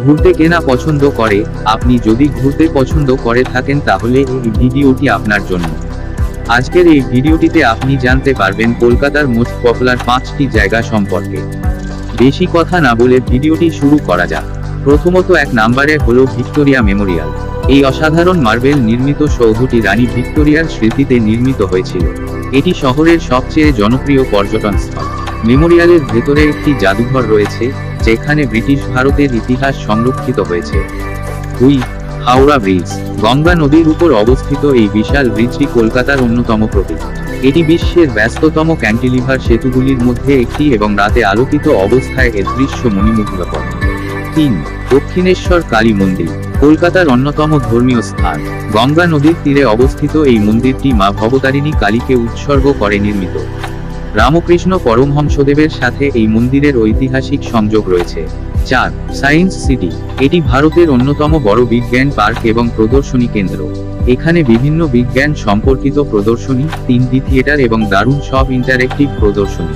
ঘুরতে কেনা পছন্দ করে? আপনি যদি ঘুরতে পছন্দ করে থাকেন তাহলে এই ভিডিওটি আপনার জন্য। আজকের এই ভিডিওটিতে আপনি জানতে পারবেন কলকাতার মোস্ট পপুলার 5টি জায়গা সম্পর্কে। বেশি কথা না বলে ভিডিওটি শুরু করা যাক। প্রথমত 1 নম্বরে হলো ভিক্টোরিয়া মেমোরিয়াল। এই অসাধারণ মার্বেল নির্মিত সৌধটি রানী ভিক্টোরিয়ার স্মৃতিতে নির্মিত হয়েছিল। এটি শহরের সবচেয়ে জনপ্রিয় পর্যটন স্থল। মেমোরিয়ালের ভেতরে একটি জাদুঘর রয়েছে, যেখানে ব্রিটিশ ভারতের ইতিহাস সংরক্ষিত হয়েছে। 2. হাওড়া ব্রিজ। গঙ্গা নদীর উপর অবস্থিত এই বিশাল ব্রিজটি কলকাতার অন্যতম প্রতীক। এটি বিশ্বের ব্যস্ততম ক্যান্টিলিভার সেতুগুলির মধ্যে একটি এবং রাতে আলোকিত অবস্থায় এর দৃশ্য মনোমুগ্ধকর। 3. দক্ষিণেশ্বর কালী মন্দির। কলকাতার অন্যতম ধর্মীয় স্থান। গঙ্গা নদীর তীরে অবস্থিত এই মন্দিরটি মা ভবতারিণী কালীকে উৎসর্গ করে নির্মিত। রামকৃষ্ণ পরমহংসদেবের সাথে এই মন্দিরের ঐতিহাসিক সংযোগ রয়েছে। 4. Science city. এটি ভারতের অন্যতম বড় বিজ্ঞান পার্ক এবং প্রদর্শনী কেন্দ্র। এখানে বিভিন্ন বিজ্ঞান সম্পর্কিত প্রদর্শনী, 3D থিয়েটার এবং দারুণ সব ইন্টারেক্টিভ প্রদর্শনী